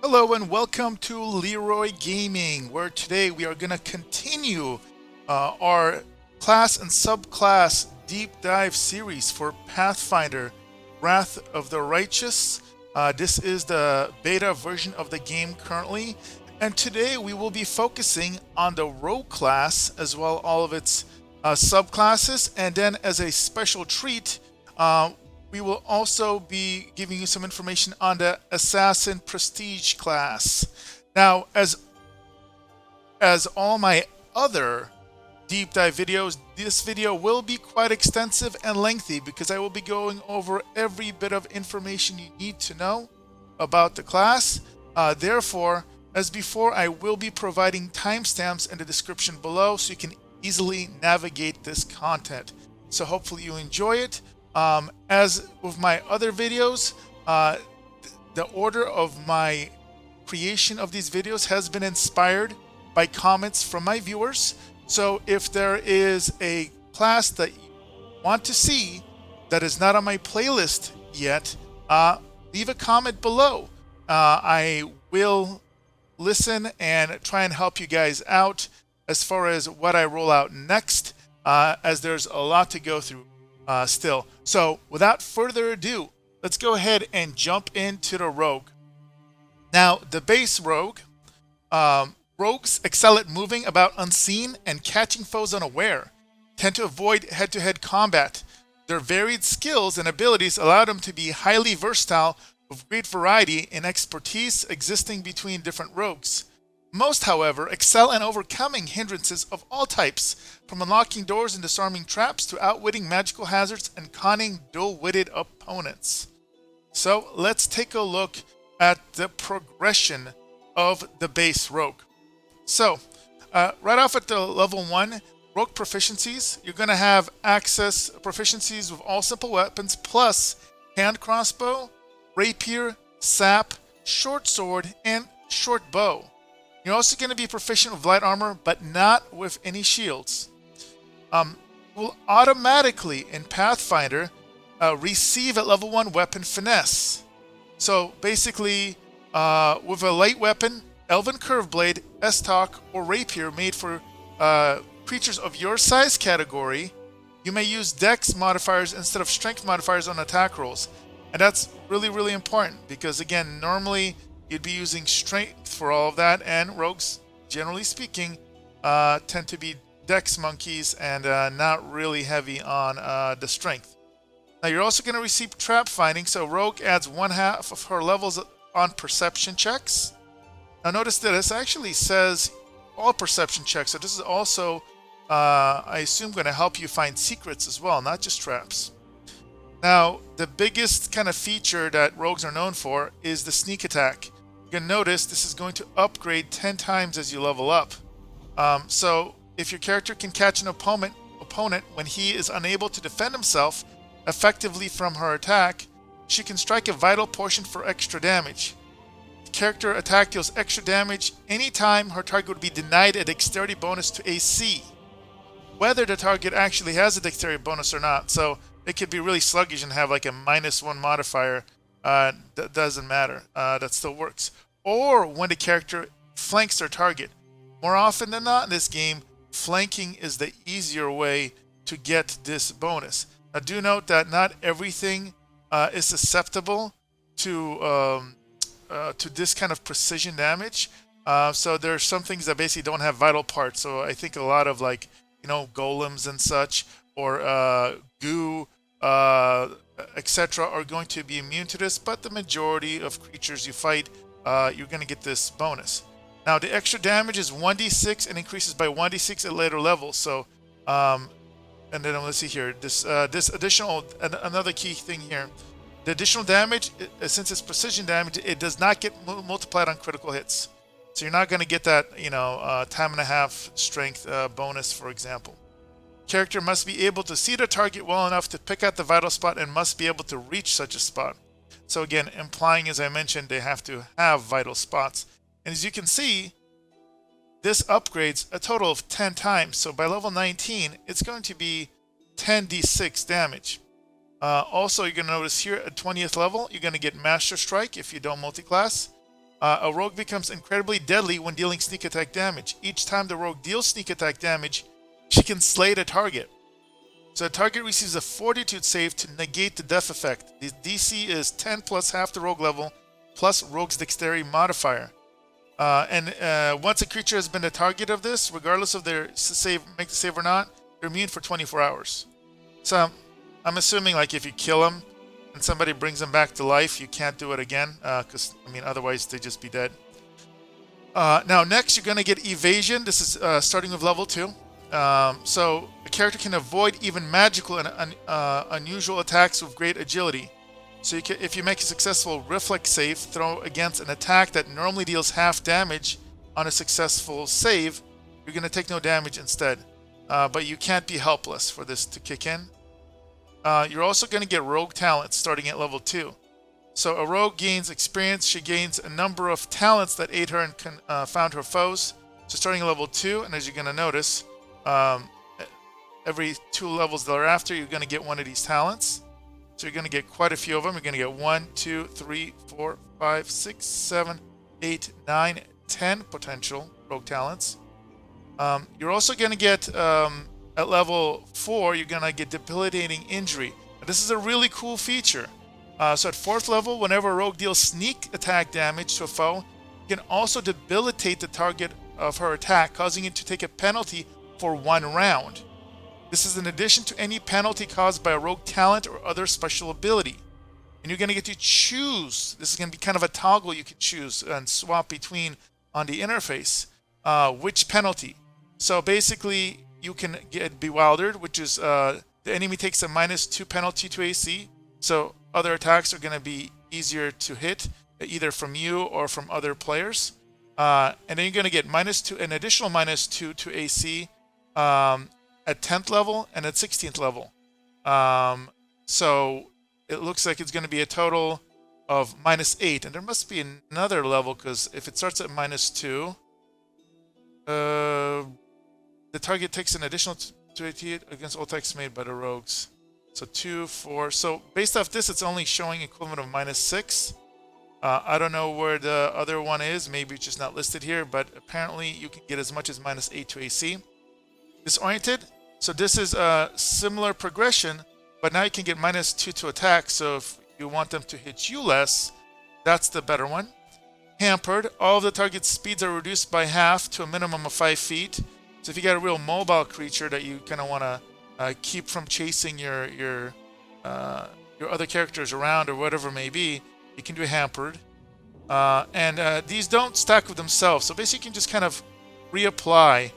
Hello and welcome to Leeroy Gaming, where today we are going to continue our class and subclass deep dive series for Pathfinder Wrath of the Righteous. This is the beta version of the game currently, and today we will be focusing on the rogue class as well all of its subclasses, and then as a special treat, we will also be giving you some information on the Assassin Prestige class. Now, as all my other deep dive videos, this video will be quite extensive and lengthy because I will be going over every bit of information you need to know about the class. Therefore, as before, I will be providing timestamps in the description below so you can easily navigate this content. So hopefully you enjoy it. As with my other videos, the order of my creation of these videos has been inspired by comments from my viewers. So if there is a class that you want to see that is not on my playlist yet, leave a comment below. I will listen and try and help you guys out as far as what I roll out next, as there's a lot to go through. Still. So without further ado, let's go ahead and jump into the rogue. Now, the base rogue, rogues excel at moving about unseen and catching foes unaware, tend to avoid head-to-head combat. Their varied skills and abilities allow them to be highly versatile with great variety in expertise existing between different rogues. Most, however, excel in overcoming hindrances of all types, from unlocking doors and disarming traps to outwitting magical hazards and conning dual-witted opponents. So let's take a look at the progression of the base rogue. So, right off at the level 1, rogue proficiencies, you're going to have access proficiencies with all simple weapons, plus hand crossbow, rapier, sap, short sword, and short bow. You're also going to be proficient with light armor, but not with any shields. Will automatically, in Pathfinder, receive at level 1 weapon finesse. So basically, with a light weapon, Elven Curveblade, S-Talk, or Rapier made for creatures of your size category, you may use Dex modifiers instead of Strength modifiers on attack rolls. And that's really, really important because, again, normally you'd be using strength for all of that, and rogues, generally speaking, tend to be dex monkeys and not really heavy on the strength. Now, you're also going to receive trap finding, so rogue adds 1/2 of her levels on perception checks. Now, notice that this actually says all perception checks, so this is also, I assume, going to help you find secrets as well, not just traps. Now, the biggest kind of feature that rogues are known for is the sneak attack. You're going to notice this is going to upgrade 10 times as you level up. So if your character can catch an opponent when he is unable to defend himself effectively from her attack, she can strike a vital potion for extra damage. The character attack deals extra damage anytime her target would be denied a dexterity bonus to AC, whether the target actually has a dexterity bonus or not. So it could be really sluggish and have like a -1 modifier. That doesn't matter. That still works. Or when the character flanks their target. More often than not in this game, flanking is the easier way to get this bonus. Now, do note that not everything is susceptible to this kind of precision damage. So there are some things that basically don't have vital parts. So I think a lot of, like, golems and such, or goo, etc., are going to be immune to this, but the majority of creatures you fight, you're going to get this bonus. Now, the extra damage is 1d6 and increases by 1d6 at later levels. So, and then let's see here, this additional, another key thing here, the additional damage, since it's precision damage, it does not get multiplied on critical hits. So you're not going to get that, time and a half strength bonus, for example. Character must be able to see the target well enough to pick out the vital spot and must be able to reach such a spot. So again, implying, as I mentioned, they have to have vital spots. And as you can see, this upgrades a total of 10 times. So by level 19, it's going to be 10d6 damage. Also, you're going to notice here at 20th level, you're going to get Master Strike if you don't multiclass. A rogue becomes incredibly deadly when dealing sneak attack damage. Each time the rogue deals sneak attack damage, she can slay the target. So the target receives a fortitude save to negate the death effect. The DC is 10 plus half the rogue level, plus rogue's dexterity modifier. Once a creature has been the target of this, regardless of their make the save or not, they're immune for 24 hours. So I'm assuming like if you kill them and somebody brings them back to life, you can't do it again, because otherwise they'd just be dead. Now next you're going to get evasion. This is starting with level 2. So a character can avoid even magical and unusual attacks with great agility. So if you make a successful reflex save throw against an attack that normally deals half damage on a successful save, you're going to take no damage instead. But you can't be helpless for this to kick in. You're also going to get rogue talents starting at level 2. So a rogue gains experience. She gains a number of talents that aid her and confound her foes. So starting at level 2, and as you're going to notice, every 2 levels thereafter, you're going to get one of these talents. So you're going to get quite a few of them. You're going to get 1, 2, 3, 4, 5, 6, 7, 8, 9, 10 potential rogue talents. You're also going to get, at level 4, you're going to get debilitating injury. Now, this is a really cool feature. So at 4th level, whenever a rogue deals sneak attack damage to a foe, you can also debilitate the target of her attack, causing it to take a penalty for 1 round. This is in addition to any penalty caused by a rogue talent or other special ability. And you're going to get to choose. This is going to be kind of a toggle you can choose and swap between on the interface. Which penalty? So basically, you can get Bewildered, which is the enemy takes a -2 penalty to AC. So other attacks are going to be easier to hit, either from you or from other players. And then you're going to get an additional -2 to AC at 10th level and at 16th level. So it looks like it's going to be a total of -8. And there must be another level, because if it starts at -2, the target takes an additional 288 against all attacks made by the rogues. So 2, 4. So based off this, it's only showing equivalent of -6. I don't know where the other one is. Maybe it's just not listed here, but apparently you can get as much as -8 to AC. Disoriented. So this is a similar progression, but now you can get -2 to attack. So if you want them to hit you less, that's the better one. Hampered. All of the target's speeds are reduced by half to a minimum of 5 feet. So if you got a real mobile creature that you kind of want to keep from chasing your other characters around or whatever it may be, you can do hampered. These don't stack with themselves. So basically you can just kind of reapply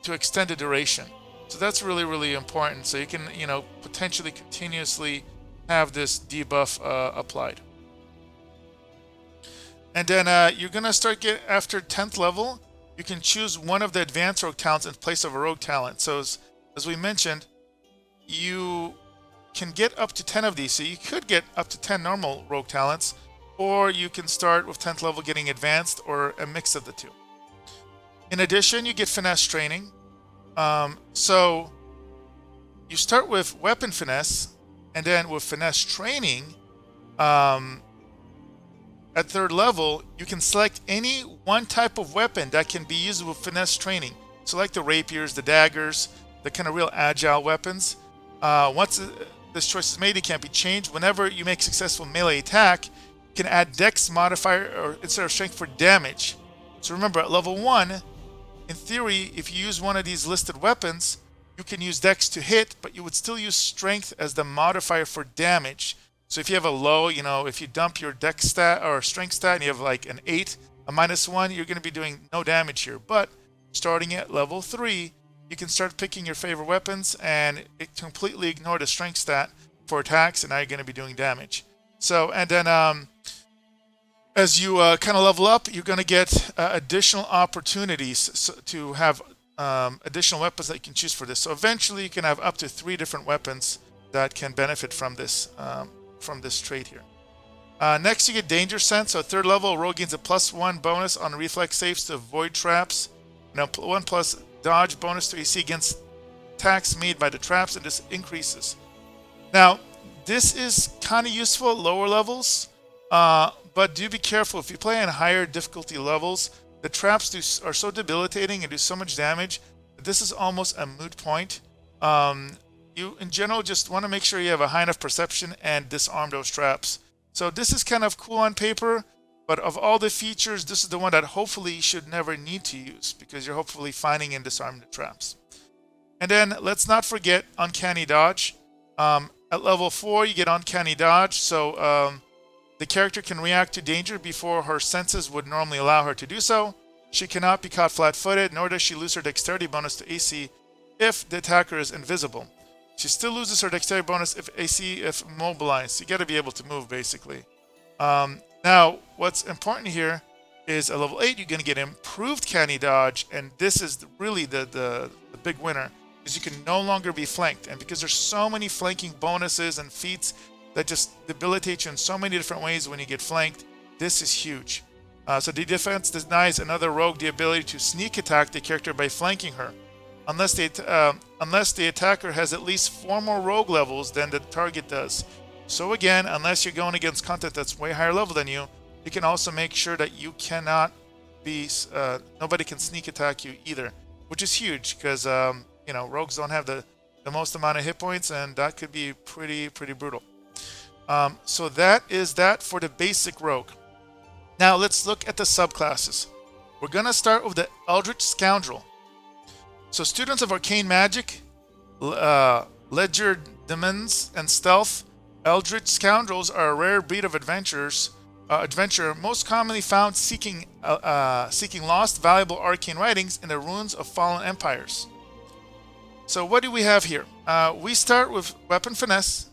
to extend the duration. So that's really, really important. So you can, potentially continuously have this debuff applied. And then you're going to start after 10th level, you can choose one of the advanced rogue talents in place of a rogue talent. So as we mentioned, you can get up to 10 of these. So you could get up to 10 normal rogue talents, or you can start with 10th level getting advanced, or a mix of the two. In addition, you get finesse training. So you start with weapon finesse, and then with finesse training, at 3rd level, you can select any one type of weapon that can be used with finesse training. So like the rapiers, the daggers, the kind of real agile weapons. Once this choice is made, it can't be changed. Whenever you make successful melee attack, you can add dex modifier or instead of strength for damage. So remember, at level 1, in theory, if you use one of these listed weapons, you can use dex to hit, but you would still use strength as the modifier for damage. So if you have a low, if you dump your dex stat or strength stat and you have like an 8, a -1, you're going to be doing no damage here. But starting at level 3, you can start picking your favorite weapons and it completely ignore the strength stat for attacks, and now you're going to be doing damage. So, and then as you kind of level up, you're going to get additional opportunities to have additional weapons that you can choose for this. So eventually you can have up to 3 different weapons that can benefit from this trait here. Next, you get Danger Sense. So 3rd level, rogue gains a +1 bonus on reflex saves to avoid traps. 1+ dodge bonus to AC against attacks made by the traps, and this increases. Now, this is kind of useful at lower levels, But do be careful. If you play on higher difficulty levels, the traps are so debilitating and do so much damage that this is almost a moot point. You, in general, just want to make sure you have a high enough perception and disarm those traps. So this is kind of cool on paper, but of all the features, this is the one that hopefully you should never need to use because you're hopefully finding and disarming the traps. And then let's not forget Uncanny Dodge. At level 4, you get Uncanny Dodge, so the character can react to danger before her senses would normally allow her to do so. She cannot be caught flat-footed, nor does she lose her dexterity bonus to AC if the attacker is invisible. She still loses her dexterity bonus if mobilized. You got to be able to move, basically. Now, what's important here is at level 8, you're going to get improved Canny Dodge, and this is really the big winner, because you can no longer be flanked. And because there's so many flanking bonuses and feats that just debilitate you in so many different ways when you get flanked, this is huge. So the defense denies another rogue the ability to sneak attack the character by flanking her, unless the attacker has at least 4 more rogue levels than the target does. So again, unless you're going against content that's way higher level than you, you can also make sure that you cannot be, nobody can sneak attack you either, which is huge because rogues don't have the most amount of hit points, and that could be pretty brutal. So that is that for the basic rogue. Now let's look at the subclasses. We're gonna start with the Eldritch Scoundrel. So students of Arcane Magic, Ledger Demons, and Stealth, Eldritch Scoundrels are a rare breed of adventurer, most commonly found seeking lost, valuable arcane writings in the ruins of fallen empires. So what do we have here? We start with Weapon Finesse,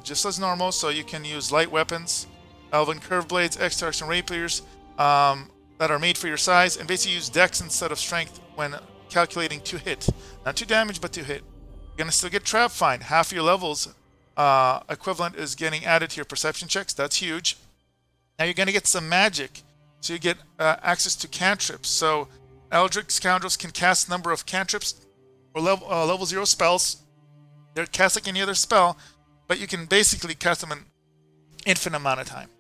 just as normal, so you can use light weapons, Elven Curve Blades, Exarchs, and Rapiers that are made for your size, and basically use Dex instead of Strength when calculating to hit. Not to damage, but to hit. You're going to still get Trap Find. Half your levels equivalent is getting added to your perception checks. That's huge. Now you're going to get some magic. So you get access to cantrips. So Eldritch Scoundrels can cast a number of cantrips or level 0 spells. They're cast like any other spell, but you can basically cast them an infinite amount of time.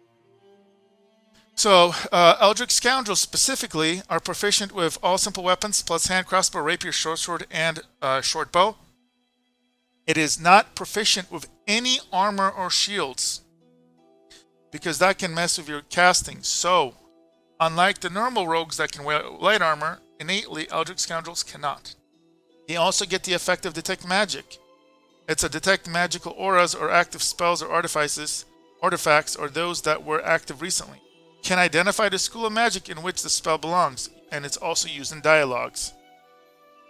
So Eldritch Scoundrels specifically are proficient with all simple weapons plus hand crossbow, rapier, short sword, and short bow. It is not proficient with any armor or shields because that can mess with your casting. So unlike the normal rogues that can wear light armor, innately Eldritch Scoundrels cannot. They also get the effect of Detect Magic. It's a detect magical auras or active spells or artifacts or those that were active recently. Can identify the school of magic in which the spell belongs, and it's also used in dialogues.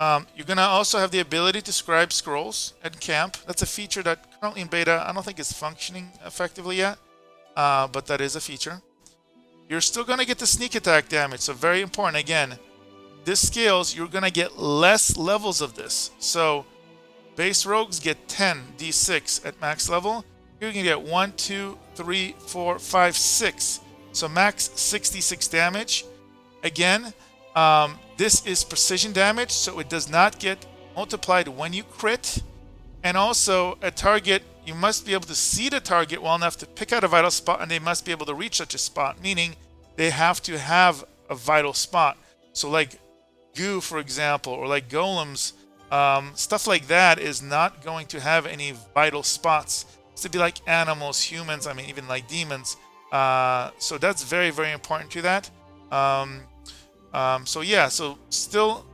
You're going to also have the ability to scribe scrolls at camp. That's a feature that currently in beta I don't think is functioning effectively yet, but that is a feature. You're still going to get the sneak attack damage, so very important. Again, this scales, you're going to get less levels of this. So base rogues get 10 d6 at max level. You're going to get 1, 2, 3, 4, 5, 6. So max 66 damage. Again, this is precision damage, so it does not get multiplied when you crit. And also, a target, you must be able to see the target well enough to pick out a vital spot, and they must be able to reach such a spot, meaning they have to have a vital spot. So like goo, for example, or like golems, stuff like that is not going to have any vital spots. It's to be like animals, humans, I mean even like demons. So that's very important to that. So yeah, so still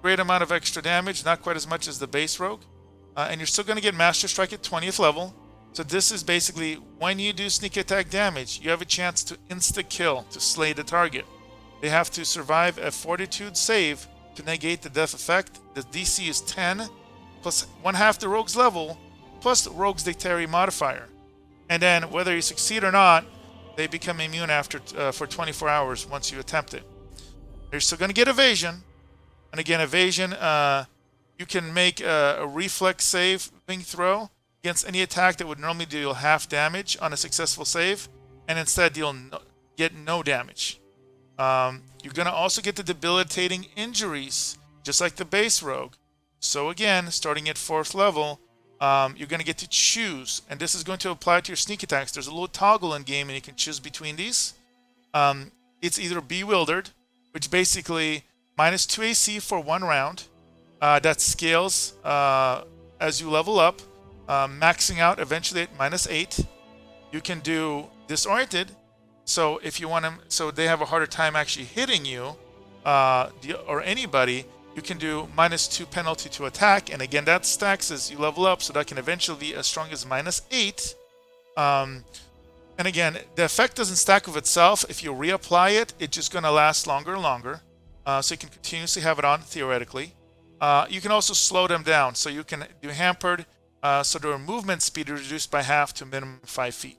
great amount of extra damage, not quite as much as the base rogue. And you're still going to get Master Strike at 20th level. So this is basically when you do sneak attack damage, you have a chance to insta-kill, to slay the target. They have to survive a fortitude save to negate the death effect. The DC is 10, plus 1/2 the rogue's level, plus the rogue's dexterity modifier. And then whether you succeed or not, they become immune after for 24 hours once you attempt it. You're still going to get evasion. And again, evasion, you can make a reflex saving throw against any attack that would normally deal half damage on a successful save, and instead you'll get no damage. You're going to also get the debilitating injuries, just like the base rogue. So again, starting at 4th level, you're going to get to choose, and this is going to apply to your sneak attacks. There's a little toggle in game, and you can choose between these. It's either Bewildered, which basically -2 AC for 1 round. That scales as you level up, maxing out eventually at -8. You can do Disoriented, so if you want them, so they have a harder time actually hitting you or anybody. You can do -2 penalty to attack, and again that stacks as you level up, so that can eventually be as strong as -8. And again, the effect doesn't stack with itself. If you reapply it, it's just going to last longer and longer. So you can continuously have it on, theoretically. You can also slow them down. So you can do Hampered, so their movement speed is reduced by half to minimum 5 feet.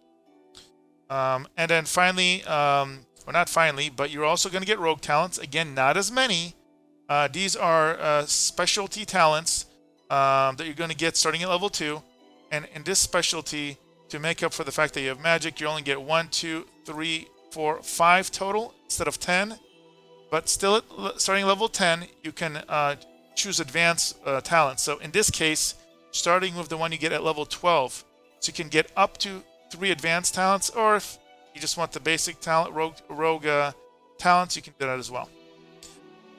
And then finally, or not finally, but you're also going to get Rogue Talents. Again, not as many. These are specialty talents that you're going to get starting at level 2. And in this specialty, to make up for the fact that you have magic, you only get 1, 2, 3, 4, 5 total instead of 10. But still, starting level 10, you can choose advanced talents. So in this case, starting with the one you get at level 12, so you can get up to 3 advanced talents, or if you just want the basic talent rogue talents, you can do that as well.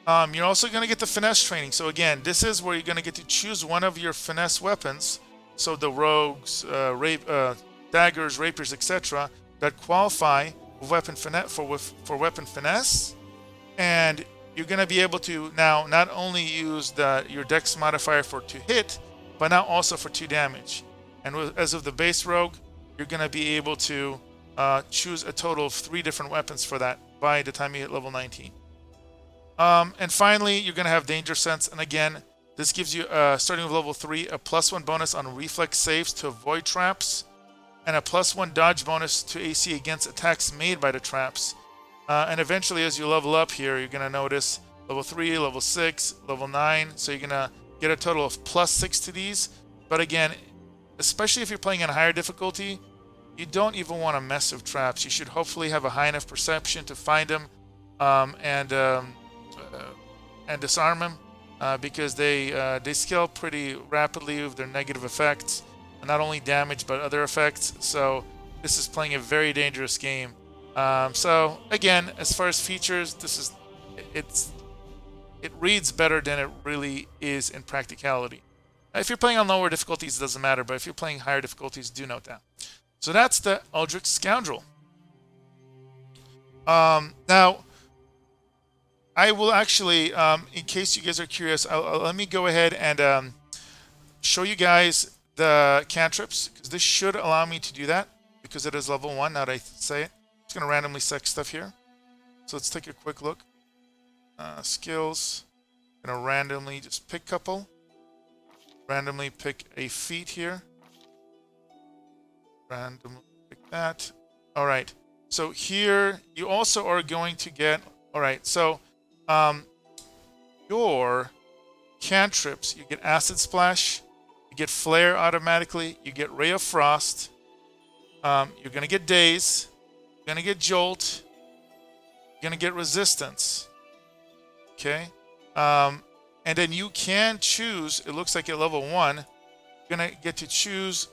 You're also going to get the finesse training. So again, this is where you're going to get to choose one of your finesse weapons. So the rogues, daggers, rapiers, etc., that qualify for weapon finesse, and you're going to be able to now not only use your dex modifier to hit, but now also for 2 damage. And as of the base rogue, you're going to be able to choose a total of 3 different weapons for that by the time you hit level 19. And finally, you're going to have Danger Sense, and again, this gives you, starting with level 3, a +1 bonus on reflex saves to avoid traps, and a +1 dodge bonus to AC against attacks made by the traps. And eventually, as you level up here, you're going to notice level 3, level 6, level 9, so you're going to get a total of +6 to these. But again, especially if you're playing on higher difficulty, you don't even want to mess with traps. You should hopefully have a high enough perception to find them and disarm them. Because they scale pretty rapidly with their negative effects, and not only damage but other effects. So this is playing a very dangerous game. So again, as far as features, it reads better than it really is in practicality. If you're playing on lower difficulties, it doesn't matter, but if you're playing higher difficulties, do note that. So that's the Eldritch Scoundrel. Now, I will actually, in case you guys are curious, let me go ahead and show you guys the cantrips, because this should allow me to do that, because it is level 1, now that I say it. It's going to randomly select stuff here. So let's take a quick look. Skills. Going to randomly just pick a couple. Randomly pick a feat here. Randomly pick that. Alright, so here you also are going to get, alright, so your cantrips, you get Acid Splash, you get Flare automatically, you get Ray of Frost, you're going to get Daze, you're going to get Jolt, you're going to get Resistance, okay? And then you can choose, it looks like at level 1, you're going to get to choose,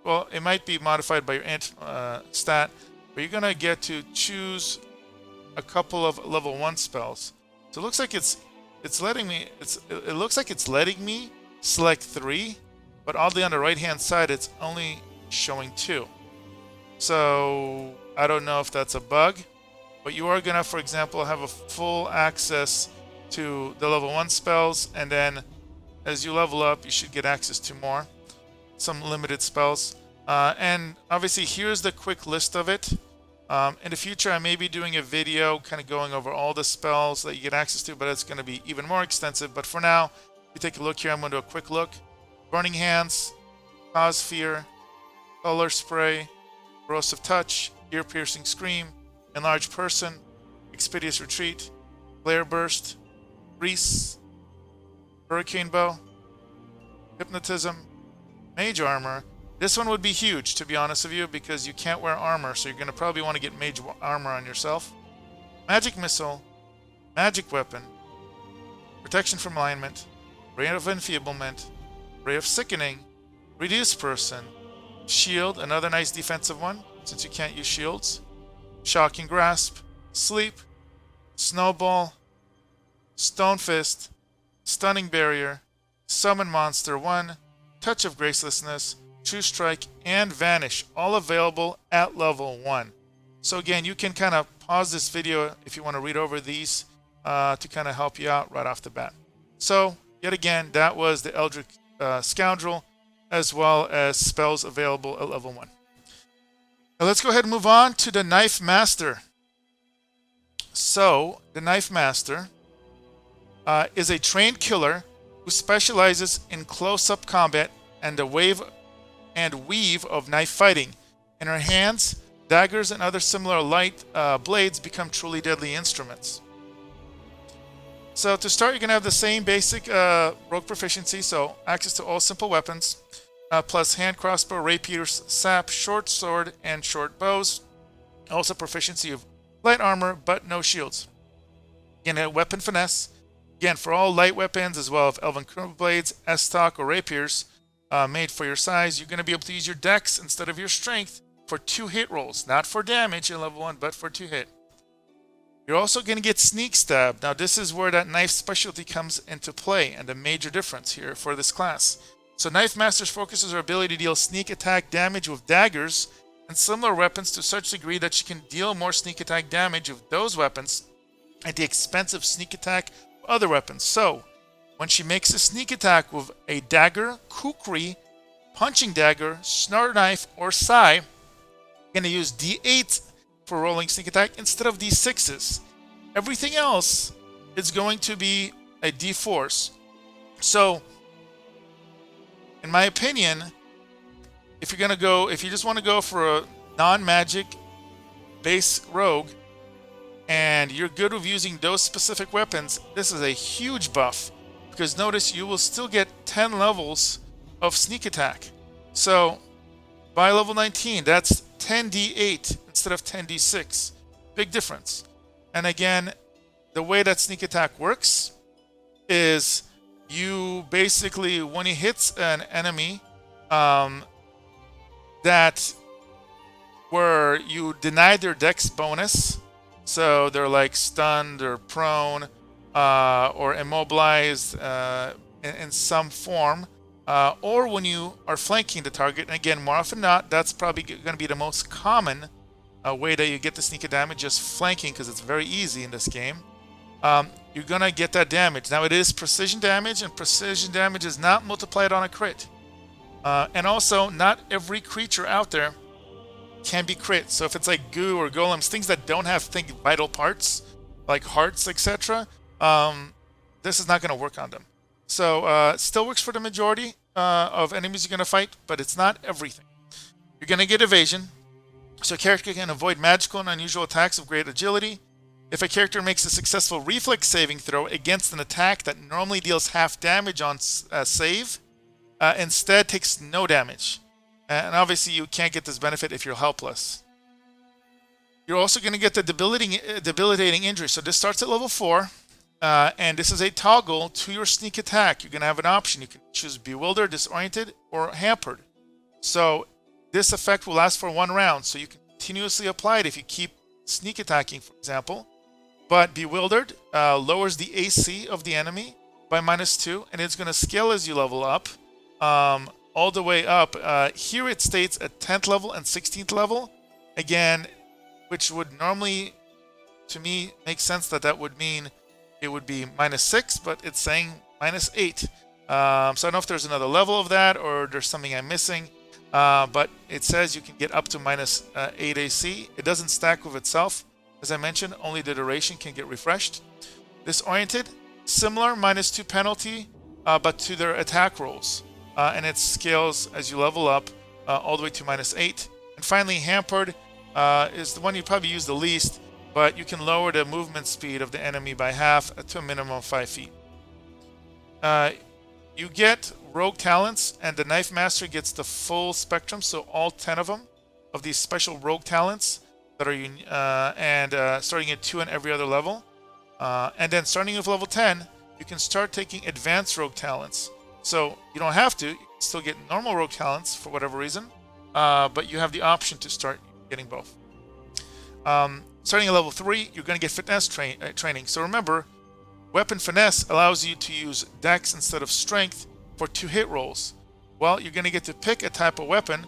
well, it might be modified by your stat, but you're going to get to choose a couple of level 1 spells. So it looks like it looks like it's letting me select 3, but oddly on the right hand side it's only showing 2. So I don't know if that's a bug, but you are gonna, for example, have a full access to the level 1 spells, and then as you level up you should get access to some limited spells. And obviously here's the quick list of it. In the future, I may be doing a video kind of going over all the spells that you get access to, but it's going to be even more extensive. But for now, if you take a look here, I'm going to do a quick look. Burning Hands, Cause Fear, Color Spray, Corrosive Touch, Ear-Piercing Scream, Enlarged Person, Expeditious Retreat, Flare Burst, Grease, Hurricane Bow, Hypnotism, Mage Armor. This one would be huge, to be honest with you, because you can't wear armor, so you're going to probably want to get mage armor on yourself. Magic Missile, Magic Weapon, Protection from Alignment, Ray of Enfeeblement, Ray of Sickening, Reduced Person, Shield, another nice defensive one, since you can't use shields, Shocking Grasp, Sleep, Snowball, Stone Fist, Stunning Barrier, Summon Monster 1, Touch of Gracelessness, True Strike, and Vanish, all available at level 1. So again, you can kind of pause this video if you want to read over these to kind of help you out right off the bat. So yet again, that was the Eldritch Scoundrel, as well as spells available at level 1. Now let's go ahead and move on to the Knife Master. So the Knife Master is a trained killer who specializes in close-up combat and the weave of knife fighting. In her hands, daggers and other similar light blades become truly deadly instruments. So to start, you're going to have the same basic rogue proficiency, so access to all simple weapons, plus hand crossbow, rapiers, sap, short sword, and short bows. Also proficiency of light armor, but no shields. Again, weapon finesse. Again, for all light weapons, as well as elven curved blades, S-stock, or rapiers made for your size, you're going to be able to use your dex instead of your strength for 2 hit rolls. Not for damage in level 1, but for 2 hit. You're also going to get Sneak Stab. Now, this is where that knife specialty comes into play, and the major difference here for this class. So, Knife Master's focuses her ability to deal sneak attack damage with daggers and similar weapons to such degree that she can deal more sneak attack damage with those weapons at the expense of sneak attack of other weapons. So, when she makes a sneak attack with a dagger, kukri, punching dagger, snare knife, or sai, you're going to use D8 for rolling sneak attack instead of D6s. Everything else is going to be a D4s. So, in my opinion, if you just want to go for a non-magic base rogue, and you're good with using those specific weapons, this is a huge buff. Because notice you will still get 10 levels of sneak attack. So, by level 19, that's 10d8 instead of 10d6. Big difference. And again, the way that sneak attack works is you basically, when he hits an enemy that where you deny their dex bonus, so they're like stunned or prone or immobilized in some form, or when you are flanking the target, and again, more often than not, that's probably going to be the most common way that you get the sneak damage, just flanking, because it's very easy in this game. You're going to get that damage. Now, it is precision damage, and precision damage is not multiplied on a crit. And also, not every creature out there can be crit. So if it's like goo or golems, things that don't have vital parts, like hearts, etc., this is not going to work on them. So it still works for the majority of enemies you're going to fight, but it's not everything. You're going to get evasion. So a character can avoid magical and unusual attacks of great agility. If a character makes a successful reflex saving throw against an attack that normally deals half damage on save, instead takes no damage. And obviously you can't get this benefit if you're helpless. You're also going to get the debilitating injury. So this starts at level 4. And this is a toggle to your sneak attack. You're going to have an option. You can choose Bewildered, Disoriented, or Hampered. So this effect will last for 1 round. So you can continuously apply it if you keep sneak attacking, for example. But Bewildered lowers the AC of the enemy by -2, and it's going to scale as you level up, all the way up. Here it states at 10th level and 16th level. Again, which would normally, to me, make sense that would mean it would be -6, but it's saying -8. So I don't know if there's another level of that or there's something I'm missing. But it says you can get up to -8 AC. It doesn't stack with itself. As I mentioned, only the duration can get refreshed. Disoriented, similar, -2 penalty, but to their attack rolls. And it scales as you level up all the way to -8. And finally, Hampered is the one you probably use the least, but you can lower the movement speed of the enemy by half to a minimum of 5 feet. You get rogue talents, and the Knife Master gets the full spectrum, so all 10 of them, of these special rogue talents that are starting at 2 and every other level. And then starting with level 10, you can start taking advanced rogue talents. So you don't have to, you can still get normal rogue talents for whatever reason, but you have the option to start getting both. Starting at level 3, you're going to get finesse training. So remember, weapon finesse allows you to use dex instead of strength for 2 hit rolls. Well, you're going to get to pick a type of weapon,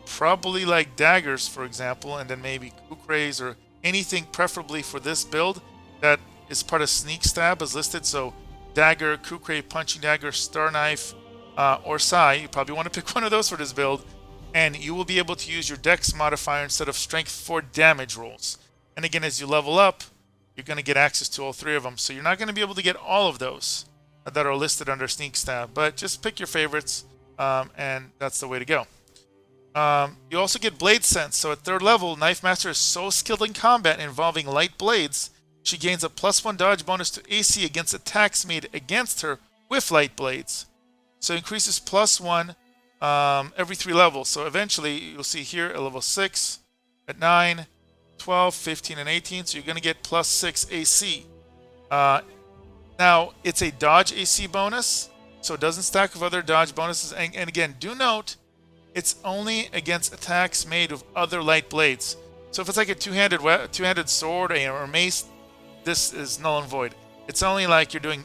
probably like daggers, for example, and then maybe kukres or anything preferably for this build that is part of sneak stab as listed. So dagger, kukre, punching dagger, star knife, or sai. You probably want to pick one of those for this build, and you will be able to use your dex modifier instead of strength for damage rolls. And again, as you level up, you're going to get access to all 3 of them. So you're not going to be able to get all of those that are listed under sneak stab, but just pick your favorites, and that's the way to go. You also get blade sense. So at 3rd level, Knife Master is so skilled in combat involving light blades, she gains a +1 dodge bonus to AC against attacks made against her with light blades. So increases +1 every 3 levels. So eventually, you'll see here at level 6, at 9, 12, 15, and 18. So you're going to get +6 AC. Now, it's a dodge AC bonus, so it doesn't stack with other dodge bonuses. And again, do note, it's only against attacks made with other light blades. So if it's like a two-handed sword or mace, this is null and void. It's only like you're doing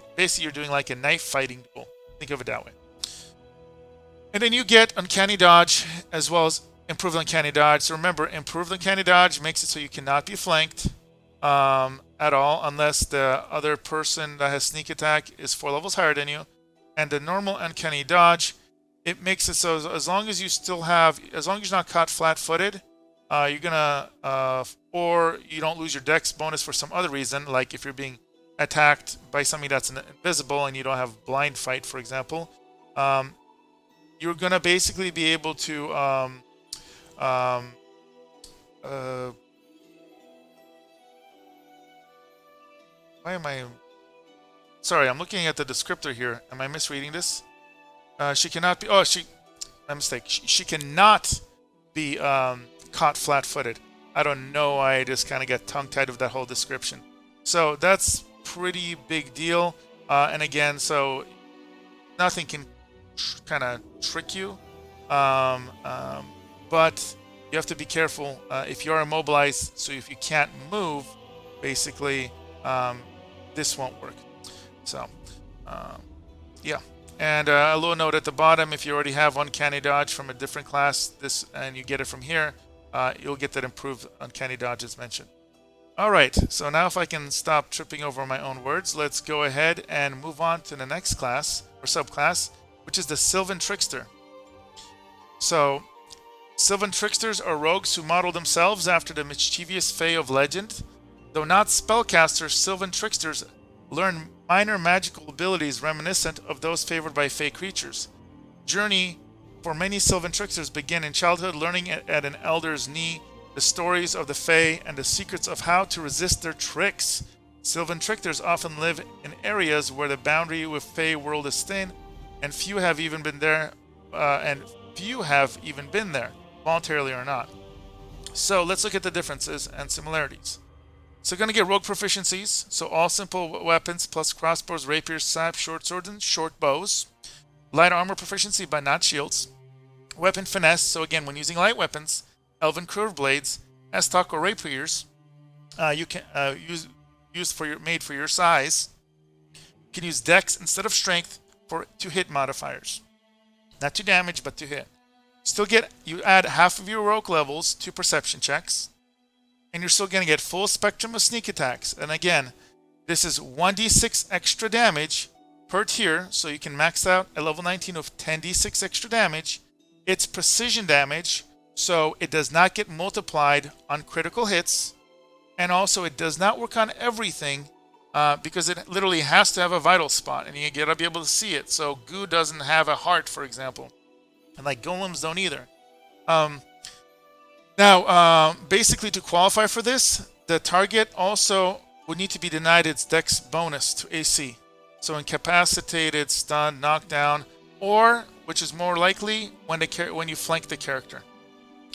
like a knife fighting duel. Think of it that way. And then you get Uncanny Dodge as well as Improved Uncanny Dodge. So remember, Improved Uncanny Dodge makes it so you cannot be flanked at all unless the other person that has sneak attack is 4 levels higher than you. And the normal Uncanny Dodge, it makes it so as long as you're not caught flat-footed, you're gonna, or you don't lose your dex bonus for some other reason, like if you're being attacked by something that's invisible and you don't have blind fight, for example, you're gonna basically be able to, why am I? Sorry, I'm looking at the descriptor here. Am I misreading this? She cannot be. Oh, my mistake. She cannot be caught flat-footed. I don't know. I just kind of get tongue-tied with that whole description. So that's pretty big deal. And again, so nothing can kind of trick you. But you have to be careful if you are immobilized. So if you can't move, basically, this won't work. So, yeah. And a little note at the bottom, if you already have Uncanny Dodge from a different class, and you get it from here, you'll get that improved Uncanny Dodge as mentioned. All right, so now if I can stop tripping over my own words, let's go ahead and move on to the next class, or subclass, which is the Sylvian Trickster. So, Sylvian Tricksters are rogues who model themselves after the mischievous Fae of legend. Though not spellcasters, Sylvian Tricksters learn minor magical abilities reminiscent of those favored by Fae creatures. Journey for many Sylvian Tricksters begin in childhood, learning at an elder's knee the stories of the Fae and the secrets of how to resist their tricks. Sylvian Tricksters often live in areas where the boundary with Fae world is thin, and few have even been there, voluntarily or not. So let's look at the differences and similarities. So you're going to get rogue proficiencies. So all simple weapons plus crossbows, rapiers, saps, short swords, and short bows. Light armor proficiency but not shields. Weapon finesse. So again, when using light weapons, elven curved blades, estoc or rapiers, you can made for your size. You can use dex instead of strength for to hit modifiers. Not to damage, but to hit. You add half of your rogue levels to perception checks. And you're still going to get full spectrum of sneak attacks. And again, this is 1d6 extra damage per tier, so you can max out at level 19 with 10d6 extra damage. It's precision damage, so it does not get multiplied on critical hits. And also, it does not work on everything because it literally has to have a vital spot, and you gotta be able to see it. So goo doesn't have a heart, for example. And like golems don't either. Now, basically to qualify for this, the target also would need to be denied its dex bonus to AC. So incapacitated, stunned, knocked down, or, which is more likely, when you flank the character.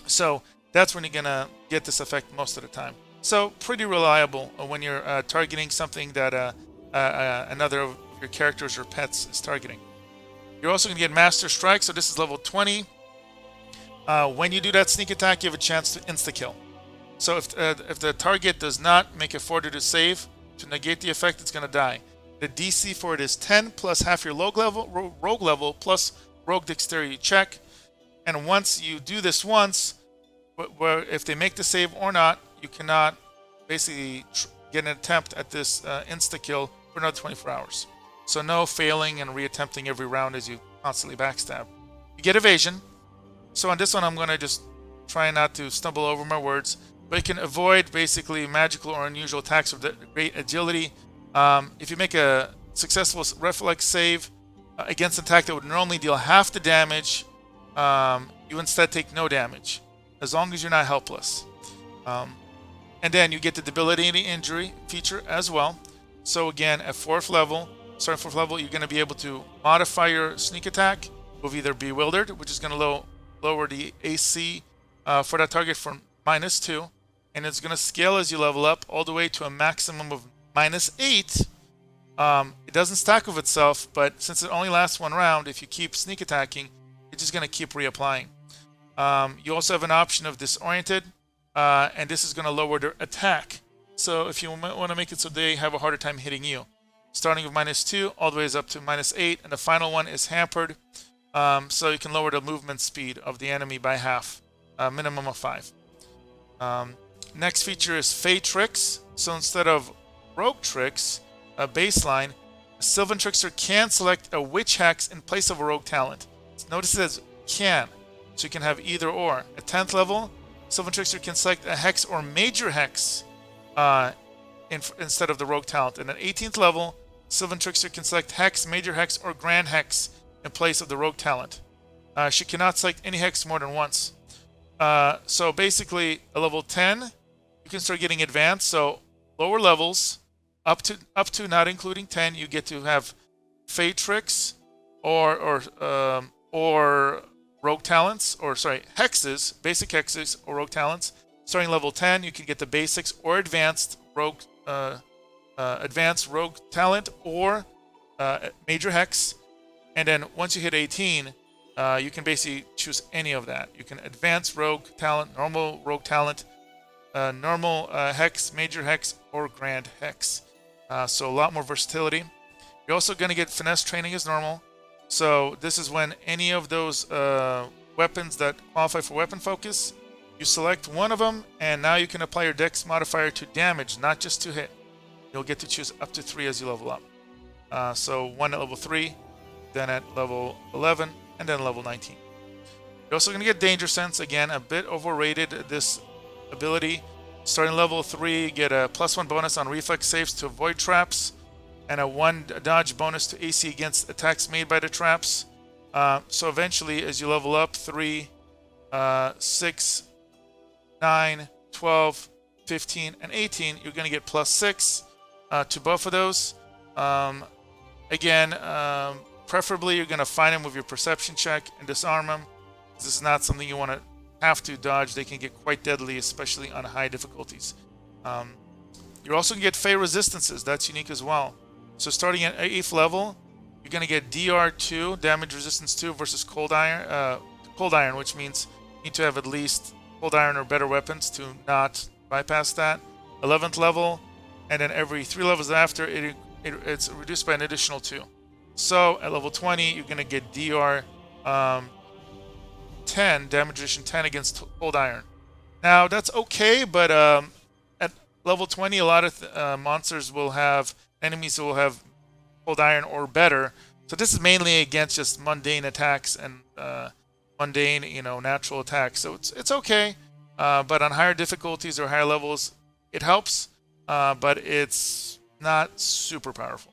So that's when you're going to get this effect most of the time. So pretty reliable when you're targeting something that another of your characters or pets is targeting. You're also going to get Master Strike, so this is level 20. When you do that sneak attack, you have a chance to insta-kill. So if the target does not make a fortitude save to negate the effect, it's going to die. The DC for it is 10 plus half your rogue level plus rogue dexterity check. And once you do this once, where if they make the save or not, you cannot basically get an attempt at this insta-kill for another 24 hours. So no failing and reattempting every round as you constantly backstab. You get evasion. So on this one, I'm going to just try not to stumble over my words. But you can avoid basically magical or unusual attacks with great agility. If you make a successful reflex save against an attack that would normally deal half the damage, you instead take no damage, as long as you're not helpless. And then you get the debilitating injury feature as well. So again, at starting 4th level, you're going to be able to modify your sneak attack with either Bewildered, which is going to lower the AC for that target from -2, and it's going to scale as you level up all the way to a maximum of -8. It doesn't stack with itself, but since it only lasts one round, if you keep sneak attacking, it's just going to keep reapplying. You also have an option of Disoriented, and this is going to lower their attack. So if you want to make it so they have a harder time hitting you, starting with -2 all the way up to -8, and the final one is Hampered, so you can lower the movement speed of the enemy by half, minimum of 5. Next feature is Fey Tricks. So instead of Rogue Tricks, baseline, Sylvian Trickster can select a Witch Hex in place of a Rogue Talent. Notice it says can, so you can have either or. At 10th level, Sylvian Trickster can select a Hex or Major Hex instead of the Rogue Talent. And at 18th level, Sylvian Trickster can select Hex, Major Hex, or Grand Hex in place of the Rogue Talent. She cannot select any Hex more than once. So basically, at level 10, you can start getting advanced. So lower levels, up to not including 10, you get to have Fey Tricks or Rogue Talents, Hexes, basic Hexes or Rogue Talents. Starting level 10, you can get the basics or advanced Rogue Talent or Major Hex. And then once you hit 18, you can basically choose any of that. You can advance Rogue Talent, normal Rogue Talent, normal Hex, Major Hex, or Grand Hex. So a lot more versatility. You're also going to get Finesse Training as normal. So this is when any of those weapons that qualify for weapon focus, you select one of them, and now you can apply your Dex modifier to damage, not just to hit. You'll get to choose up to 3 as you level up. So 1 at level 3, then at level 11, and then level 19. You're also going to get Danger Sense. Again, a bit overrated, this ability. Starting level 3, you get a +1 bonus on reflex saves to avoid traps, and a 1 dodge bonus to AC against attacks made by the traps. So eventually, as you level up 3, 6, 9, 12, 15, and 18, you're going to get +6 to both of those. Again, preferably you're going to find them with your perception check and disarm them. This is not something you want to have to dodge. They can get quite deadly, especially on high difficulties. You're also going to get Fey Resistances. That's unique as well. So starting at 8th level, you're going to get DR2, Damage Resistance 2 versus Cold Iron, which means you need to have at least Cold Iron or better weapons to not bypass that. 11th level, and then every 3 levels after, it's reduced by an additional 2. So at level 20, you're going to get DR 10, Damage Resistance 10 against Cold Iron. Now, that's okay, but at level 20, a lot of enemies will have Cold Iron or better. So this is mainly against just mundane attacks and mundane, natural attacks. So it's okay, but on higher difficulties or higher levels, it helps, but it's not super powerful.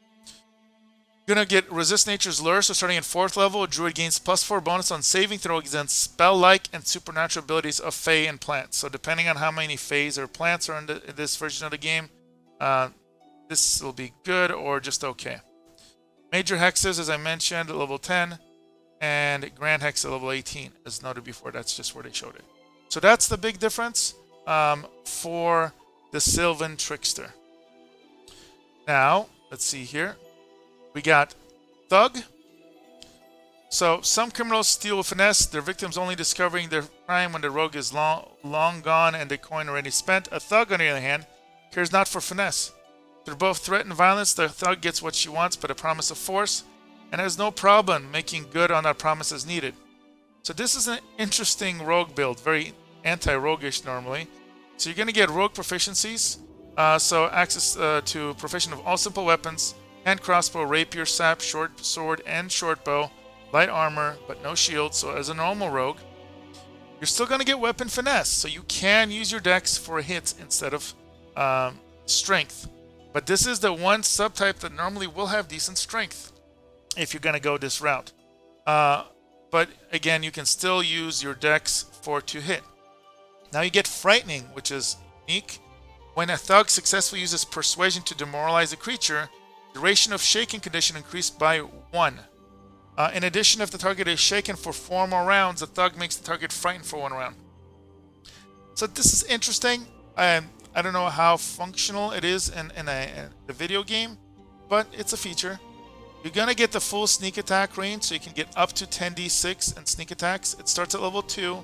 You're going to get Resist Nature's Lure. So starting at 4th level, a Druid gains +4 bonus on saving throw against spell-like and supernatural abilities of Fey and plants. So depending on how many Feys or plants are in this version of the game, this will be good or just okay. Major Hexes, as I mentioned, at level 10, and Grand Hex at level 18, as noted before. That's just where they showed it. So that's the big difference for the Sylvian Trickster. Now, let's see here. We got Thug. So some criminals steal with finesse, their victims only discovering their crime when the rogue is long gone and the coin already spent. A thug, on the other hand, cares not for finesse. Through both threat and violence, the thug gets what she wants but a promise of force, and has no problem making good on that promise as needed. So this is an interesting rogue build, very anti-roguish normally. So you're going to get rogue proficiencies, so access to proficient of all simple weapons, hand crossbow, rapier, sap, short sword, and short bow, light armor, but no shield. So as a normal rogue, you're still going to get weapon finesse, so you can use your dex for hits instead of strength. But this is the one subtype that normally will have decent strength if you're going to go this route. But again, you can still use your dex to hit. Now you get frightening, which is unique. When a thug successfully uses persuasion to demoralize a creature, duration of shaken condition increased by 1. In addition, if the target is shaken for 4 more rounds, the thug makes the target frightened for 1 round. So this is interesting. I don't know how functional it is in the video game, but it's a feature. You're going to get the full sneak attack range, so you can get up to 10d6 in sneak attacks. It starts at level 2,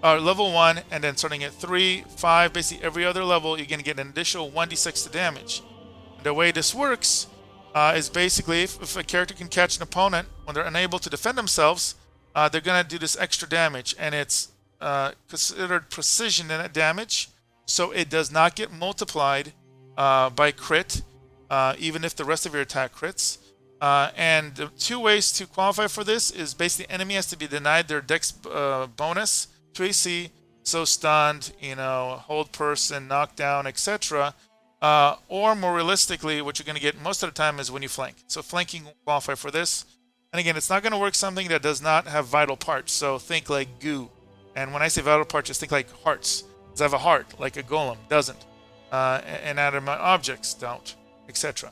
or level 1, and then starting at 3, 5, basically every other level, you're going to get an additional 1d6 to damage. And the way this works is basically if a character can catch an opponent when they're unable to defend themselves, they're going to do this extra damage, and it's considered precision damage, so it does not get multiplied by crit, even if the rest of your attack crits. And the 2 ways to qualify for this is basically enemy has to be denied their dex bonus to AC, so stunned, hold person, knockdown, etc. Or more realistically, what you're going to get most of the time is when you flank. So flanking will qualify for this. And again, it's not going to work something that does not have vital parts. So think like goo. And when I say vital parts, just think like hearts. Does it have a heart, like a golem? Doesn't. Inanimate objects don't, etc.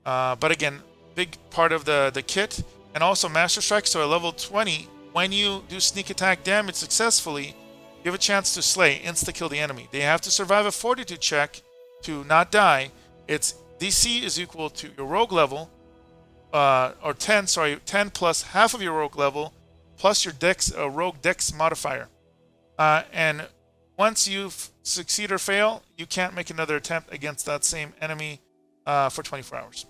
But again, big part of the kit. And also Master Strike. So at level 20, when you do sneak attack damage successfully, you have a chance to slay, insta-kill the enemy. They have to survive a fortitude check to not die. Its DC is equal to your rogue level, or 10 plus half of your rogue level, plus your rogue dex modifier. And once you succeed or fail, you can't make another attempt against that same enemy for 24 hours.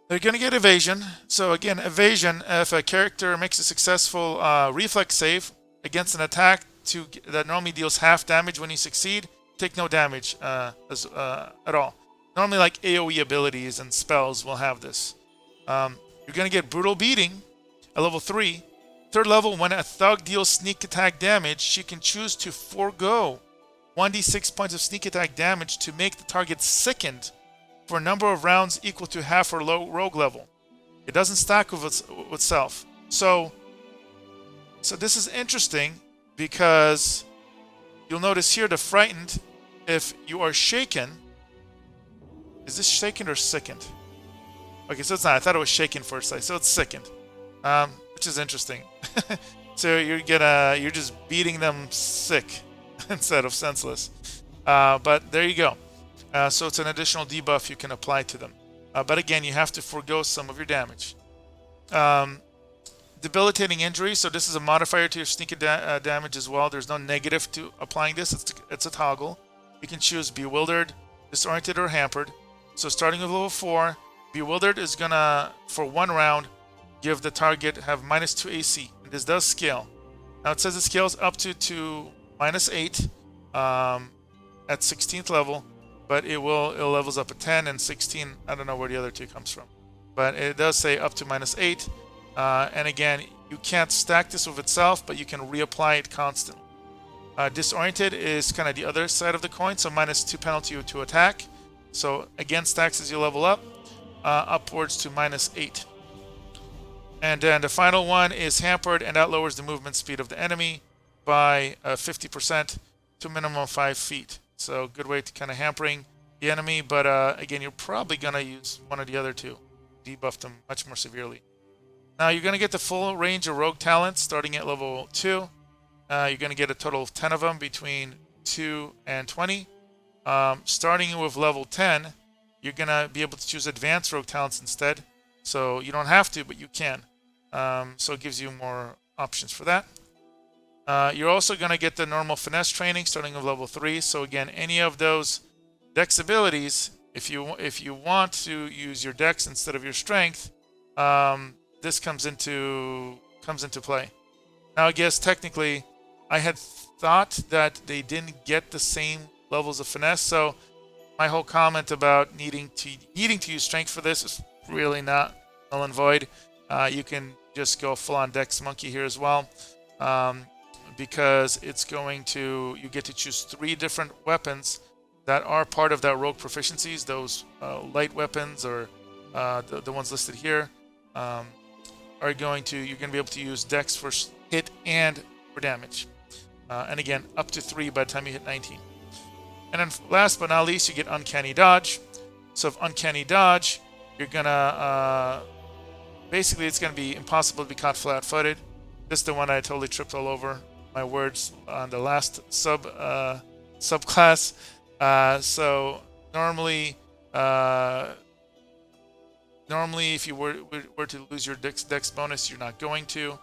They're going to get evasion. So again, evasion, if a character makes a successful reflex save against an attack that normally deals half damage when you succeed, take no damage at all. Normally like AoE abilities and spells will have this. You're going to get brutal beating at level 3. 3rd level, when a thug deals sneak attack damage, she can choose to forego 1d6 points of sneak attack damage to make the target sickened for a number of rounds equal to half her rogue level. It doesn't stack with itself. So this is interesting because you'll notice here the frightened, if you are shaken, is this shaken or sickened? Okay, so it's not. I thought it was shaken first, so it's sickened, which is interesting. So you're just beating them sick instead of senseless. But there you go. So it's an additional debuff you can apply to them. But again, you have to forego some of your damage. Debilitating injury. So this is a modifier to your sneak damage as well. There's no negative to applying this. It's a toggle. You can choose bewildered, disoriented, or hampered. So starting with level 4, bewildered is gonna, for 1 round, give the target have -2 AC. And this does scale. Now it says it scales up to -8 at 16th level. But it levels up at 10 and 16. I don't know where the other 2 comes from. But it does say up to -8. And again, you can't stack this with itself, but you can reapply it constantly. Disoriented is kind of the other side of the coin, so -2 penalty to attack. So again, stacks as you level up, upwards to -8. And then the final one is hampered, and that lowers the movement speed of the enemy by 50% to a minimum of 5 feet. So good way to kind of hampering the enemy, but again, you're probably going to use one of the other 2. Debuff them much more severely. Now you're going to get the full range of rogue talents starting at level 2. You're going to get a total of 10 of them between 2 and 20. Starting with level 10, you're going to be able to choose advanced rogue talents instead. So you don't have to, but you can. So it gives you more options for that. You're also going to get the normal finesse training starting with level 3. So again, any of those dex abilities, if you want to use your dex instead of your strength, this comes into play. Now, I guess technically, I had thought that they didn't get the same levels of finesse, so my whole comment about needing to use strength for this is really not null and void. You can just go full-on dex monkey here as well, because it's going to, you get to choose 3 different weapons that are part of that rogue proficiencies. Those light weapons, or the ones listed here, are going to, you're going to be able to use dex for hit and for damage. And again, up to 3 by the time you hit 19. And then last but not least, you get Uncanny Dodge. So if Uncanny Dodge, you're going to, basically it's going to be impossible to be caught flat-footed. This is the one I totally tripped all over my words on the last subclass. So normally if you were to lose your dex bonus, you're not going to.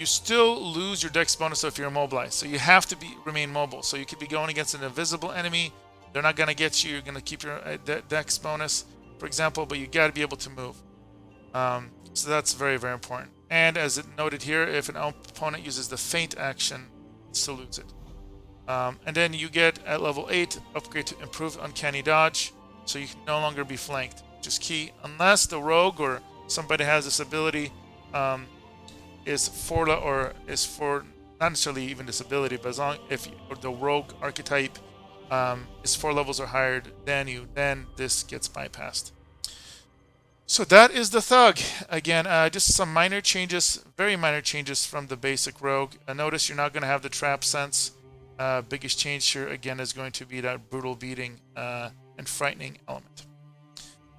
You still lose your dex bonus if you're immobilized. So you have to remain mobile. So you could be going against an invisible enemy. They're not going to get you. You're going to keep your dex bonus, for example, but you got to be able to move. So that's very, very important. And as it noted here, if an opponent uses the feint action, it still lose it. And then you get, at level 8, upgrade to improved Uncanny Dodge. So you can no longer be flanked, which is key. Unless the rogue or somebody has this ability, is for not necessarily even this ability, but as long if the rogue archetype is 4 levels or higher, then this gets bypassed. So that is the Thug. Again, just some minor changes, very minor changes from the basic rogue. Notice you're not going to have the trap sense. Biggest change here again is going to be that brutal beating and frightening element.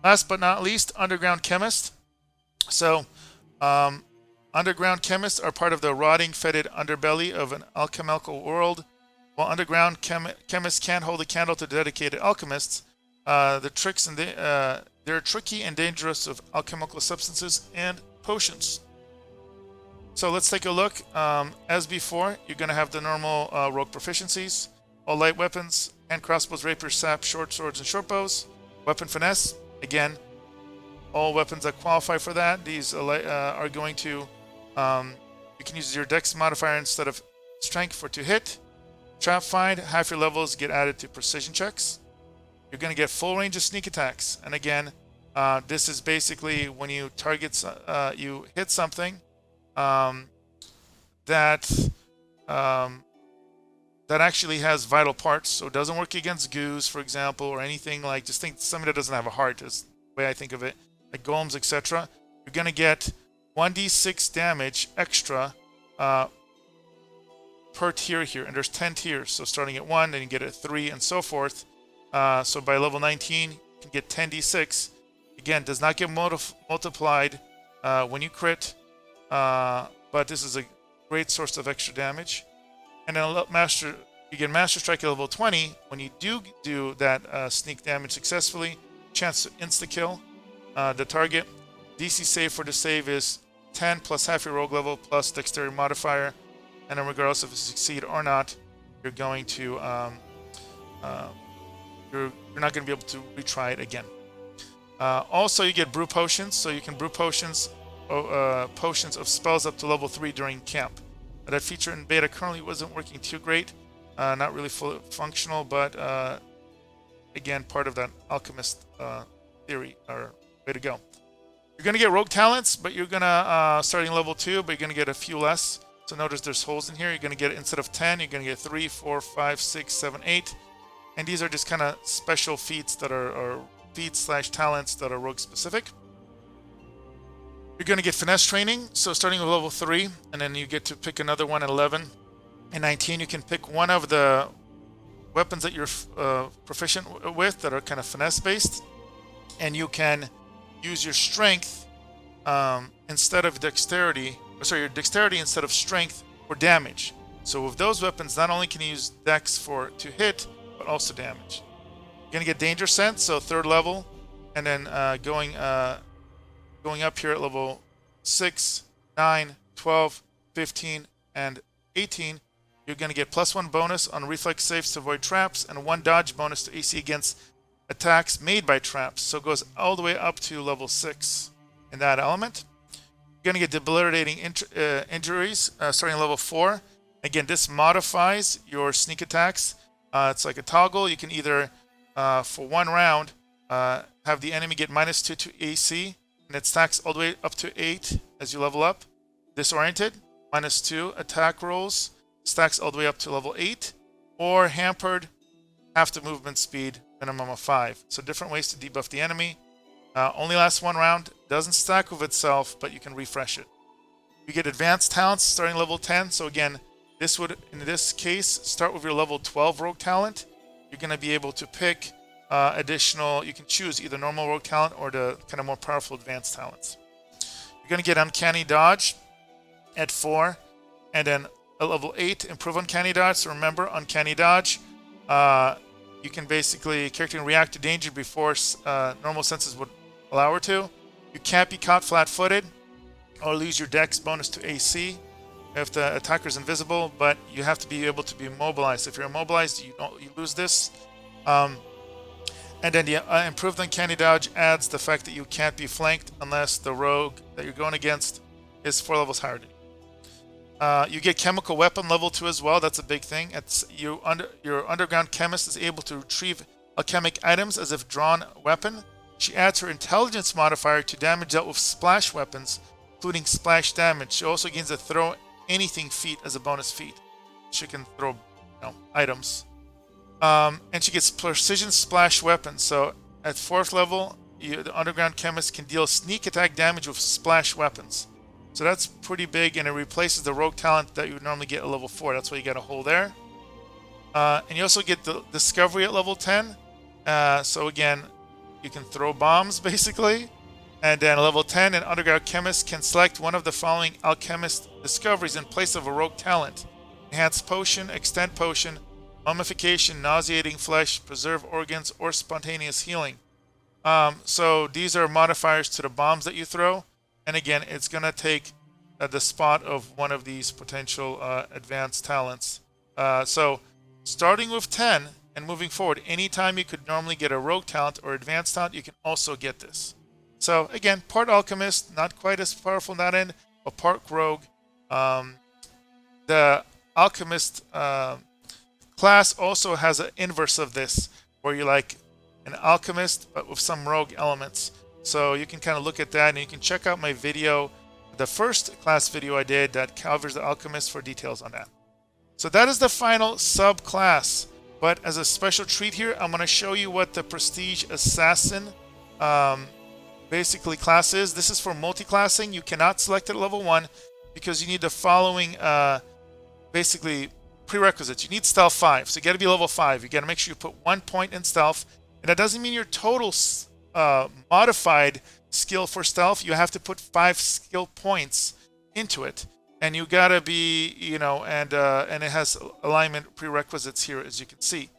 Last but not least, Underground Chemist. So Underground Chemists are part of the rotting, fetid underbelly of an alchemical world. While underground chemists can't hold a candle to dedicated alchemists, they're tricky and dangerous of alchemical substances and potions. So let's take a look. As before, you're going to have the normal rogue proficiencies. All light weapons, hand crossbows, rapiers, saps, short swords, and short bows. Weapon finesse, again, all weapons that qualify for that. These are going to, you can use your dex modifier instead of strength to hit. Trap find, half your levels get added to precision checks. You're going to get full range of sneak attacks. And again, this is basically when you target, you hit something that actually has vital parts. So it doesn't work against goos, for example, or anything like, just think somebody that doesn't have a heart is the way I think of it, like golems, etc. You're going to get 1d6 damage extra per tier here, and there's 10 tiers. So starting at 1, then you get it at 3, and so forth. So by level 19, you can get 10d6. Again, does not get multiplied when you crit, but this is a great source of extra damage. And then you get Master Strike at level 20. When you do that sneak damage successfully, chance to insta-kill the target. DC save for the save is 10 plus half your rogue level plus dexterity modifier. And then regardless if you succeed or not, you're going to you're not going to be able to retry it again. Also, you get brew potions, so you can brew potions of spells up to level 3 during camp. That feature in beta currently wasn't working too great, not really fully functional, but again, part of that alchemist theory or way to go. You're going to get rogue talents, but you're going to starting level 2, but you're going to get a few less. So notice there's holes in here. You're going to get, instead of 10, you're going to get 3, 4, 5, 6, 7, 8. And these are just kind of special feats that are feats/talents that are rogue specific. You're going to get finesse training. So starting with level 3, and then you get to pick another one at 11. And 19, you can pick one of the weapons that you're proficient with that are kind of finesse based. And you can use your strength instead of dexterity. Your dexterity instead of strength for damage. So with those weapons, not only can you use dex to hit, but also damage. You're going to get danger sense, so 3rd level, and then going going up here at level 6, 9, 12, 15, and 18, you're going to get +1 bonus on reflex saves to avoid traps and 1 dodge bonus to AC against attacks made by traps. So it goes all the way up to level 6 in that element. You're going to get debilitating injuries starting at level 4. Again, this modifies your sneak attacks. It's like a toggle. You can either, for 1 round, have the enemy get -2 to AC, and it stacks all the way up to 8 as you level up. Disoriented, -2 attack rolls, stacks all the way up to level 8. Or hampered, half the movement speed, minimum of 5. So different ways to debuff the enemy. Only lasts 1 round, doesn't stack with itself, but you can refresh it. You get advanced talents starting level 10. So again, this would, in this case, start with your level 12 rogue talent. You're going to be able to pick additional, you can choose either normal rogue talent or the kind of more powerful advanced talents. You're going to get uncanny dodge at 4, and then at level 8, improve uncanny dodge. So remember, uncanny dodge, you can basically, character can react to danger before normal senses would allow her to. You can't be caught flat-footed or lose your dex bonus to AC if the attacker is invisible, but you have to be able to be immobilized. If you're immobilized, you lose this. And then the improved uncanny dodge adds the fact that you can't be flanked unless the rogue that you're going against is 4 levels higher than you. You get chemical weapon level 2 as well. That's a big thing. Your underground chemist is able to retrieve alchemic items as if drawn weapon. She adds her intelligence modifier to damage dealt with splash weapons, including splash damage. She also gains a throw anything feat as a bonus feat. She can throw items. And she gets precision splash weapons. So at 4th level, the underground chemist can deal sneak attack damage with splash weapons. So that's pretty big, and it replaces the rogue talent that you would normally get at level 4. That's why you get a hole there. And you also get the discovery at level 10. So again, you can throw bombs basically. And then level 10, an underground chemist can select one of the following alchemist discoveries in place of a rogue talent: enhanced potion, extend potion, mummification, nauseating flesh, preserve organs, or spontaneous healing. So these are modifiers to the bombs that you throw. And again, it's going to take the spot of one of these potential advanced talents. So starting with 10 and moving forward, anytime you could normally get a rogue talent or advanced talent, you can also get this. So again, part alchemist, not quite as powerful on that end, but part rogue. The alchemist class also has an inverse of this, where you're like an alchemist, but with some rogue elements. So you can kind of look at that, and you can check out my video, the first class video I did that covers the alchemist, for details on that. So that is the final subclass. But as a special treat here, I'm going to show you what the Prestige Assassin basically class is. This is for multi-classing. You cannot select it at level 1 because you need the following basically prerequisites. You need stealth 5, so you got to be level 5. You got to make sure you put 1 point in stealth, and that doesn't mean your total modified skill for stealth. You have to put 5 skill points into it, and you got to be, and it has alignment prerequisites here, as you can see.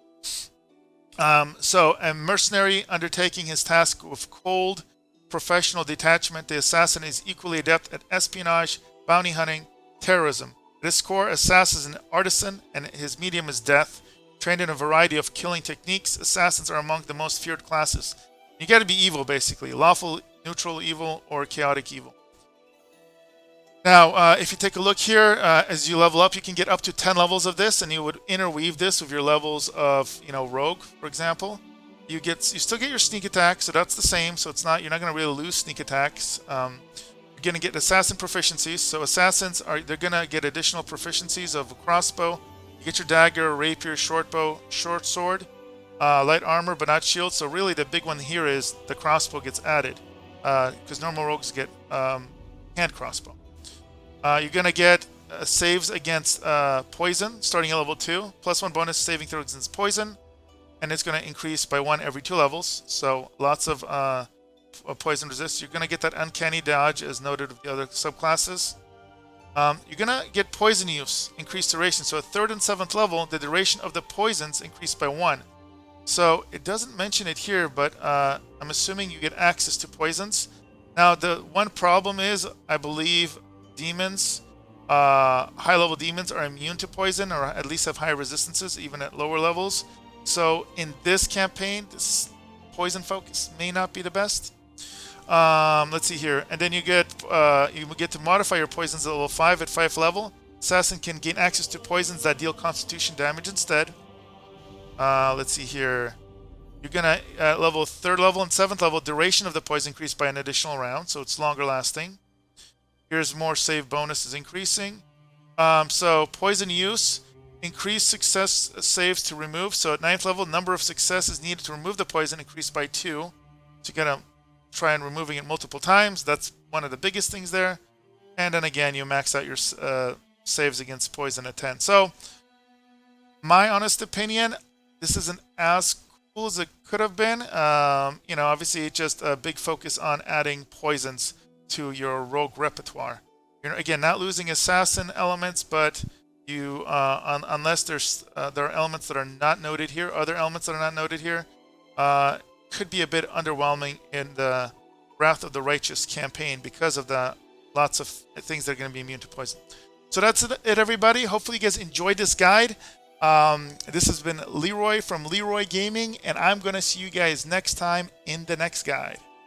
So a mercenary undertaking his task with cold professional detachment, the assassin is equally adept at espionage, bounty hunting, terrorism. At his core, assassin is an artisan, and his medium is death. Trained in a variety of killing techniques, assassins are among the most feared classes. You got to be evil, basically. Lawful, neutral evil, or chaotic evil. Now, if you take a look here, as you level up, you can get up to 10 levels of this, and you would interweave this with your levels of, rogue, for example. You still get your sneak attack, so that's the same. So you're not going to really lose sneak attacks. You're going to get assassin proficiencies. So assassins they're going to get additional proficiencies of a crossbow. You get your dagger, rapier, short bow, short sword, light armor, but not shield. So really, the big one here is the crossbow gets added, because normal rogues get hand crossbow. You're going to get saves against poison starting at level 2, +1 bonus saving throw against poison. And it's going to increase by 1 every 2 levels. So lots of poison resist. You're going to get that uncanny dodge as noted with the other subclasses. You're going to get poison use, increased duration. So at 3rd and 7th level, the duration of the poisons increased by 1. So it doesn't mention it here, but I'm assuming you get access to poisons. Now, the one problem is, I believe demons, high-level demons are immune to poison, or at least have high resistances, even at lower levels. So in this campaign, this poison focus may not be the best. Let's see here, and then you get to modify your poisons at level 5 at 5th level. Assassin can gain access to poisons that deal Constitution damage instead. Let's see here. You're gonna level 3rd level and 7th level, duration of the poison increased by an additional round, so it's longer lasting. Here's more save bonus is increasing. So poison use, increase success saves to remove. So at 9th level, number of successes needed to remove the poison increased by 2. So you gotta try and removing it multiple times. That's one of the biggest things there. And then again, you max out your saves against poison at 10. So my honest opinion, this isn't as cool as it could have been. Obviously just a big focus on adding poisons to your rogue repertoire. You're again not losing assassin elements, but you unless there are elements that are not noted here, other elements that are not noted here, could be a bit underwhelming in the Wrath of the Righteous campaign because of the lots of things that are going to be immune to poison. So that's it, everybody. Hopefully you guys enjoyed this guide. This has been Leeroy from Leeroy Gaming, and I'm going to see you guys next time in the next guide.